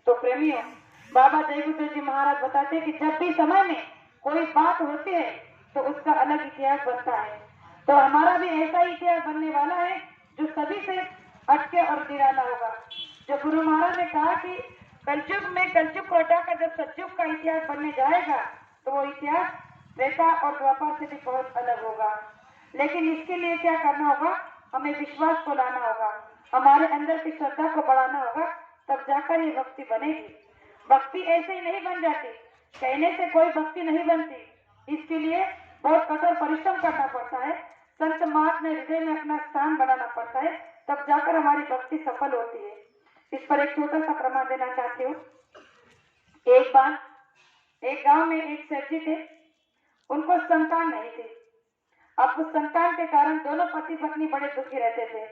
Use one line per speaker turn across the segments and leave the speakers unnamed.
तो प्रेमियों, बाबा जयगुरु जी महाराज बताते कि जब भी समय में कोई बात होती है तो उसका अलग इतिहास बनता है। तो हमारा भी ऐसा ही इतिहास बनने वाला है जो सभी से हटके और निराला होगा। जो गुरु महाराज ने कहा कि कलयुग में कलयुग को हटाकर जब सतयुग का इतिहास बनने जाएगा तो वो इतिहास त्रेता और द्वापर से भी बहुत अलग होगा। लेकिन इसके लिए क्या करना होगा? हमें विश्वास को लाना होगा, हमारे अंदर की श्रद्धा को बढ़ाना होगा, तब जाकर ये भक्ति बनेगी। भक्ति ऐसे ही नहीं बन जाती, कहने से कोई भक्ति नहीं बनती। इसके लिए बहुत कठोर परिश्रम करना पड़ता है, संत महात्मा हृदय में अपना स्थान बनाना पड़ता है, तब जाकर हमारी भक्ति सफल होती है। इस पर एक छोटा सा प्रमाण देना चाहती हूँ। एक बार एक गांव में एक सेठ जी थे, उनको संतान नहीं थी। अब उस संतान के कारण दोनों पति पत्नी बड़े दुखी रहते थे।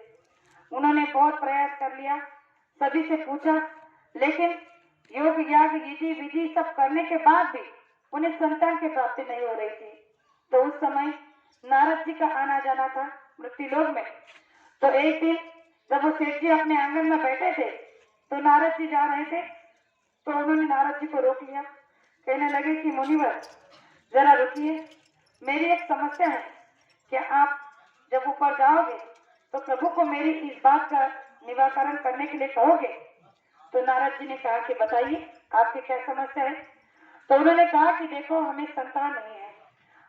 उन्होंने बहुत प्रयास कर लिया, सभी से पूछा, लेकिन योग याग यज्ञ विधि सब करने के बाद भी उन्हें संतान की प्राप्ति नहीं हो रही थी। तो उस समय नारद जी का आना जाना था मृत्युलोक में। तो एक दिन जब वो सेठ जी अपने आंगन में बैठे थे तो नारद जी जा रहे थे, तो उन्होंने नारद जी को रोक लिया। कहने लगे कि मुनिवर जरा रुकिए, मेरी एक समस्या है, क्या आप जब ऊपर जाओगे तो प्रभु को मेरी इस बात का निवारण करने के लिए कहोगे? तो नारद जी ने कहा कि बताइए आपकी क्या समस्या है। तो उन्होंने कहा कि देखो, हमें संतान नहीं है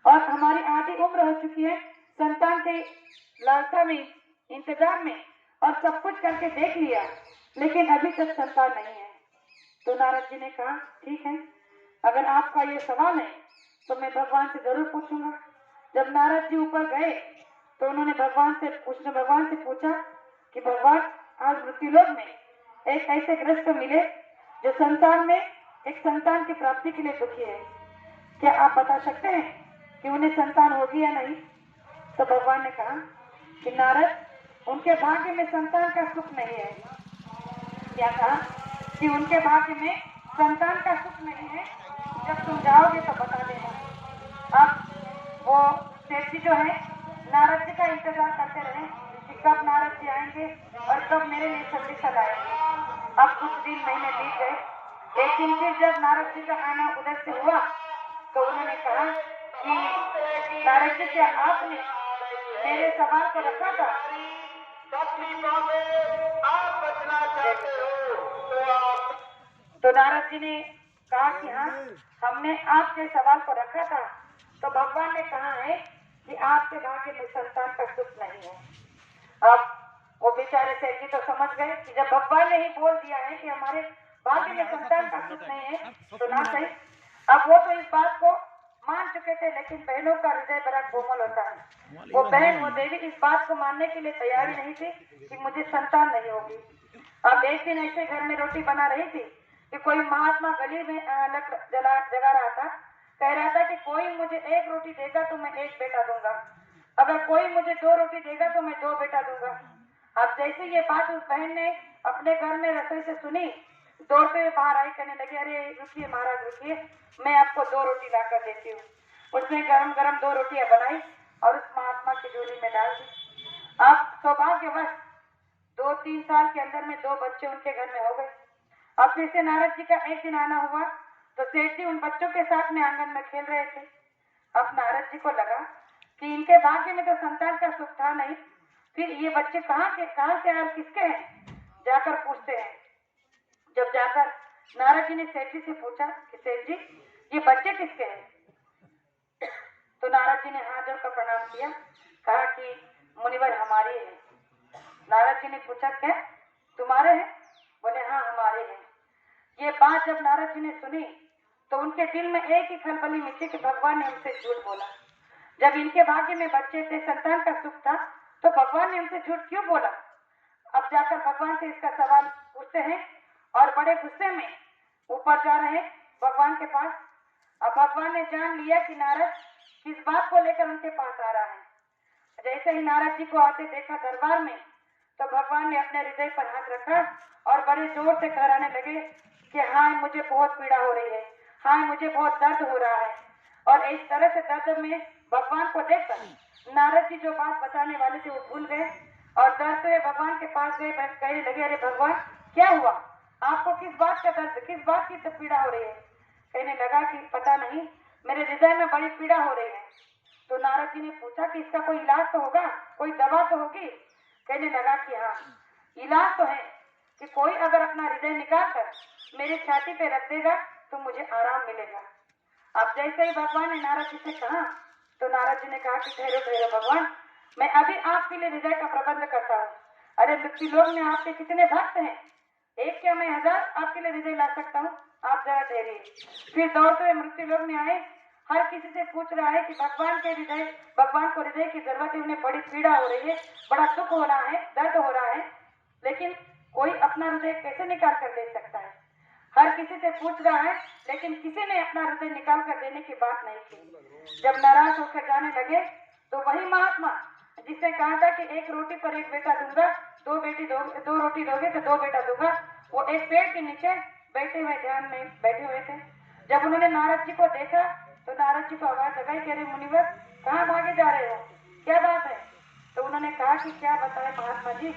और हमारी आधी उम्र हो चुकी है, संतान के लालसा में, इंतजार में और सब कुछ करके देख लिया, लेकिन अभी तक संतान नहीं है। तो नारद जी ने कहा ठीक है, अगर आपका ये सवाल है तो मैं भगवान से जरूर पूछूंगा। जब नारद जी ऊपर गए तो उन्होंने भगवान से पूछा कि भगवान, आज मृत्युलोक में एक ऐसे ग्रस्त मिले जो संसार में एक संतान की प्राप्ति के लिए दुखी है, क्या आप बता सकते हैं कि उन्हें संतान होगी या नहीं? तो भगवान ने कहा कि नारद, उनके भाग्य में संतान का सुख नहीं है। क्या कहा? कि उनके भाग्य में संतान का सुख नहीं है, जब तुम जाओगे तो बता देना। अब वो सेठ जी जो है नारद जी का इंतजार करते रहे कि कब नारद जी आएंगे और कब मेरे लिए संदेशा लाएंगे। अब कुछ दिन महीने बीत गए। एक दिन फिर जब नारद जी का आना उधर से हुआ तो उन्होंने कहा कि नारद जी, क्या आपने मेरे सवाल को रखा था? आप बचना चाहते हो तो आप। तो नारद जी ने कहा कि हाँ, हमने आपके सवाल को रखा था। तो भगवान ने कहा है कि आपके भाग्य में संतान का सुख नहीं है। अब वो बेचारे सेठ जी तो समझ गए कि जब भगवान ने ही बोल दिया है कि हमारे भाग्य में संतान का सुख नहीं है तो ना सही। अब वो तो इस बात को मान चुके थे, लेकिन बहनों का हृदय बड़ा कोमल होता है। वो बहन, वो देवी इस बात को मानने के लिए तैयार ही नहीं थी कि मुझे संतान नहीं होगी। अब एक दिन ऐसे घर में रोटी बना रही थी कि कोई महात्मा गली में जगा रहा था, कह रहा था कि कोई मुझे एक रोटी देगा तो मैं एक बेटा दूंगा, अगर कोई मुझे दो रोटी देगा तो मैं दो बेटा दूंगा। अब जैसे ये बात उस बहन ने अपने घर में रसोई से सुनी, दौड़ते हुए बाहर आई, कहने लगी, अरे रुकिए महाराज रुकिए, मैं आपको दो रोटी ला कर देती हूँ। उसने गरम गरम दो रोटियां बनाई और उस महात्मा की झोली में डाल दी। अब सौभाग्यवश 2-3 साल के अंदर में दो बच्चे उनके घर में हो गए। अब फिर से नारद जी का एक दिन आना हुआ तो सेठ जी उन बच्चों के साथ में आंगन में खेल रहे थे। अब नारद जी को लगा कि इनके भाग्य में तो संतान का सुख था नहीं, फिर ये बच्चे कहाँ से और किसके हैं? जाकर पूछते हैं। जब जाकर नारद जी ने सेठ जी से पूछा कि सेठ जी, ये बच्चे किसके हैं? तो नारद जी ने हाथ जोड़कर प्रणाम किया, कहा कि मुनिवर हमारे हैं। नारद जी ने पूछा क्या तुम्हारे हैं? बोले हाँ हमारे हैं। ये बात जब नारद जी ने सुनी तो उनके दिल में एक ही खलबली मची कि भगवान ने हमसे झूठ बोला। जब इनके भाग्य में बच्चे थे, संतान का सुख था, तो भगवान ने हमसे झूठ क्यों बोला? अब जाकर भगवान से इसका सवाल पूछते हैं और बड़े गुस्से में ऊपर जा रहे हैं भगवान के पास। अब भगवान ने जान लिया कि नारद किस बात को लेकर उनके पास आ रहा है। जैसे ही नारद जी को आते देखा दरबार में, तो भगवान ने अपने हृदय पर हाथ रखा और बड़े जोर से कहराने लगे कि हाँ मुझे बहुत पीड़ा हो रही है, हाँ मुझे बहुत दर्द हो रहा है। और इस तरह से दर्द में भगवान को देखकर नारद जी जो बात बताने वाले थे वो भूल गए और डरते हुए भगवान के पास गए, कहने लगे, अरे भगवान क्या हुआ, आपको किस बात का दर्द, किस बात की पीड़ा हो रही है? कहने लगा कि पता नहीं, मेरे हृदय में बड़ी पीड़ा हो रही है। तो नारद जी ने पूछा कि इसका कोई इलाज तो होगा, कोई दवा तो होगी? कहने लगा कि हाँ, इलाज तो है कि कोई अगर अपना हृदय निकाल कर मेरी छाती पे रख देगा तो मुझे आराम मिलेगा। अब जैसे ही भगवान ने नारद जी से कहा तो नारद जी ने कहा कि ठहरो ठहरो भगवान, मैं अभी आपके लिए हृदय का प्रबंध करता हूँ। अरे मृत्यु लोक में आपके कितने भक्त हैं, एक क्या मैं 1000 आपके लिए हृदय ला सकता हूँ, आप जरा ठहरिए। फिर दौड़ते हुए मृत्यु लोक में आए, हर किसी से पूछ रहा है कि भगवान को हृदय की जरूरत है, उन्हें बड़ी पीड़ा हो रही है, बड़ा दुख हो रहा है, दर्द हो रहा है, लेकिन कोई अपना हृदय कैसे निकाल कर दे सकता है? हर किसी से पूछ रहा है, लेकिन किसी ने अपना हृदय निकाल कर देने की बात नहीं की। जब नाराज होकर जाने लगे तो वही महात्मा जिसने कहा था कि एक रोटी पर एक बेटा दूंगा, दो रोटी दोगे तो 2 बेटा दूंगा, वो एक पेड़ के नीचे बैठे हुए ध्यान में बैठे हुए थे। जब उन्होंने नारद जी को देखा तो नारद जी को आवाज लगाई कि अरे मुनिवर, कहाँ भागे जा रहे हो, क्या बात है? तो उन्होंने कहा कि क्या बताए महात्मा जी,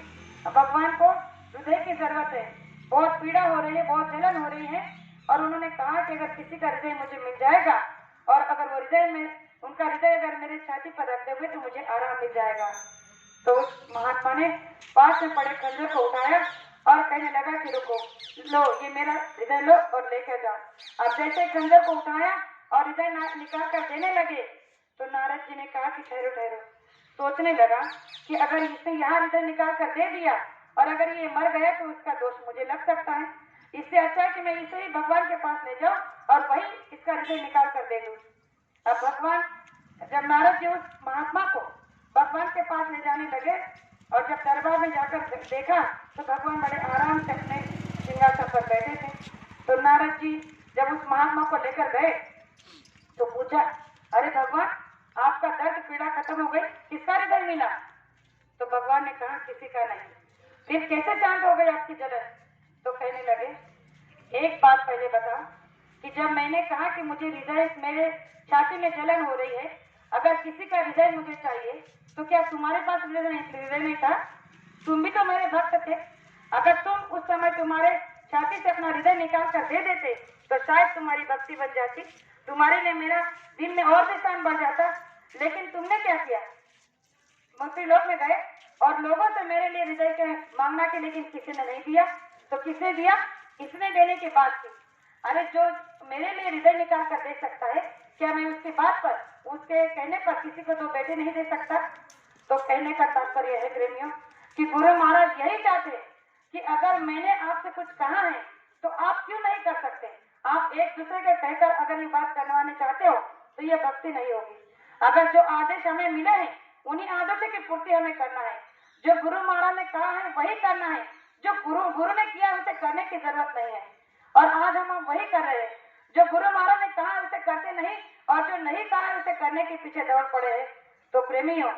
भगवान को हृदय की जरूरत है, बहुत पीड़ा हो रही है, बहुत जलन हो रही है, और उन्होंने कहा कि अगर किसी का हृदय मुझे मिल जाएगा और अगर वो हृदय में उनका हृदय अगर मेरे छाती पर रख दोगे तो मुझे आराम मिल जाएगा। तो उस महात्मा ने पास में पड़े खंजर को उठाया और कहने लगा कि रुको, लो ये मेरा हृदय लो और लेकर जाओ। अब जैसे खंजर को उठाया और हृदय निकाल कर देने लगे तो नारद जी ने कहा कि ठहरो ठहरो। सोचने लगा कि अगर इसने यहाँ हृदय निकाल कर दे दिया और अगर ये मर गया तो इसका दोष मुझे लग सकता है, इससे अच्छा है कि मैं इसे ही भगवान के पास ले जाऊं और वही इसका हृदय निकाल कर दे दूं। अब भगवान, जब नारद जी उस महात्मा को भगवान के पास ले जाने लगे और जब दरबार में जाकर देखा तो भगवान बड़े आराम से अपने सिंहासन पर बैठे थे। तो नारद जी जब उस महात्मा को लेकर गए तो पूछा, अरे भगवान, आपका दर्द पीड़ा खत्म हो गई, किसका हृदय मिला? तो भगवान ने कहा किसी का नहीं। फिर कैसे शांत हो गई आपकी जलन? तो कहने लगे, एक बात पहले बताओ कि जब मैंने कहा कि मुझे हृदय, मेरे छाती में जलन हो रही है, अगर किसी का हृदय मुझे चाहिए तो क्या तुम्हारे पास हृदय नहीं था? तुम भी तो मेरे भक्त थे। अगर तुम उस समय तुम्हारे छाती से अपना हृदय निकाल कर दे देते तो शायद तुम्हारी भक्ति बन जाती, तुम्हारे लिए मेरा दिल में और भी स्थान बढ़ जाता। लेकिन तुमने क्या किया? मृत्यु लोक में गए और लोगों से मेरे लिए हृदय के मांगना के, लेकिन किसी ने नहीं दिया। तो किसने दिया? इसने देने की बात की। अरे जो मेरे लिए हृदय निकाल कर दे सकता है, क्या मैं उसके बात पर, उसके कहने पर किसी को 2 बेटे नहीं दे सकता? तो कहने का तात्पर्य है प्रेमियों कि गुरु महाराज यही चाहते हैं कि अगर मैंने आपसे कुछ कहा है तो आप क्यों नहीं कर सकते? आप एक दूसरे के कहकर अगर ये बात करवाने चाहते हो तो ये भक्ति नहीं होगी। अगर जो आदेश हमें मिले हैं उन्हीं आदेशों की पूर्ति हमें करना है। जो गुरु महाराज ने कहा है वही करना है। जो गुरु ने किया उसे करने की जरूरत नहीं है। और आज हम वही कर रहे हैं। जो गुरु महाराज ने कहा उसे करते नहीं और जो नहीं कहा उसे करने के पीछे दौड़ पड़े हैं। तो प्रेमियों,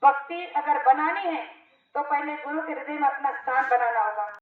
भक्ति अगर बनानी है तो पहले गुरु के हृदय में अपना स्थान बनाना होगा।